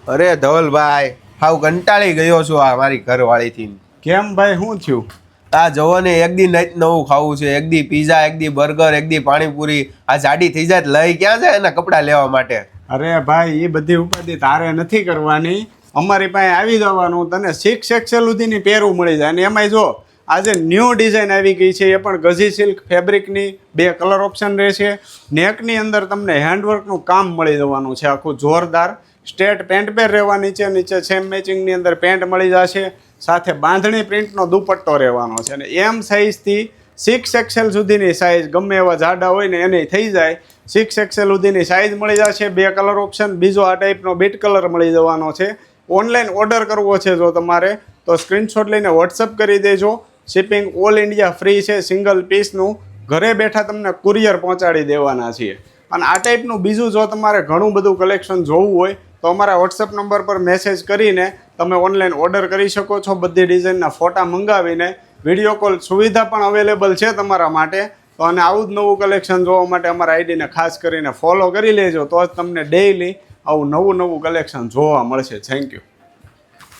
અરે ધવલભાઈ, હાવ કંટાળી ગયો છું આ મારી ઘરવાળીથી. કેમ ભાઈ, શું થયું? આ જવો ને, એક દી નવું ખાવું છે, એક દી પીઝા, એક દી બર્ગર, એક દી પાણીપુરી. આ જાડી થઈ જાય લઈ ક્યાં જાય એના કપડાં લેવા માટે? અરે ભાઈ, એ બધી ઉપાધિ તારે નથી કરવાની. અમારી પાસે આવી જવાનું, તને 6 એક્સેલ સુધીની પહેરું મળી જાય. અને એમાંય જો આજે ન્યૂ ડિઝાઇન આવી ગઈ છે, એ પણ ગઝી સિલ્ક ફેબ્રિકની. 2 કલર ઓપ્શન રહેશે. નેકની અંદર તમને હેન્ડવર્કનું કામ મળી જવાનું છે, આખું જોરદાર. સ્ટ્રેટ પેન્ટ પેર રહેવાની છે, નીચે સેમ મેચિંગની અંદર પેન્ટ મળી જશે. સાથે બાંધણી પ્રિન્ટનો દુપટ્ટો રહેવાનો છે. અને એમ સાઇઝથી 6 એક્સેલ સુધીની સાઇઝ, ગમે એવા જાડા હોય ને એને થઈ જાય. 6 એક્સેલ સુધીની સાઇઝ મળી જશે. 2 કલર ઓપ્શન. બીજો આ ટાઈપનો બીટ કલર મળી જવાનો છે. ઓનલાઈન ઓર્ડર કરવો છે જો તમારે, તો સ્ક્રીનશોટ લઈને વોટ્સઅપ કરી દેજો. શિપિંગ ઓલ ઇન્ડિયા ફ્રી છે. સિંગલ પીસનું ઘરે બેઠા તમને કુરિયર પહોંચાડી દેવાના છીએ. અને આ ટાઈપનું બીજું જો તમારે ઘણું બધું કલેક્શન જોવું હોય તો અમારા વોટ્સઅપ નંબર પર મેસેજ કરીને તમે ઓનલાઈન ઓર્ડર કરી શકો છો. બધી ડિઝાઇનના ફોટા મંગાવીને વિડીયો કોલ સુવિધા પણ અવેલેબલ છે તમારા માટે. તો અને આવું જ નવું કલેક્શન જોવા માટે અમારા આઈડીને ખાસ કરીને ફોલો કરી લેજો, તો જ તમને ડેઈલી આવું નવું કલેક્શન જોવા મળશે. Thank you.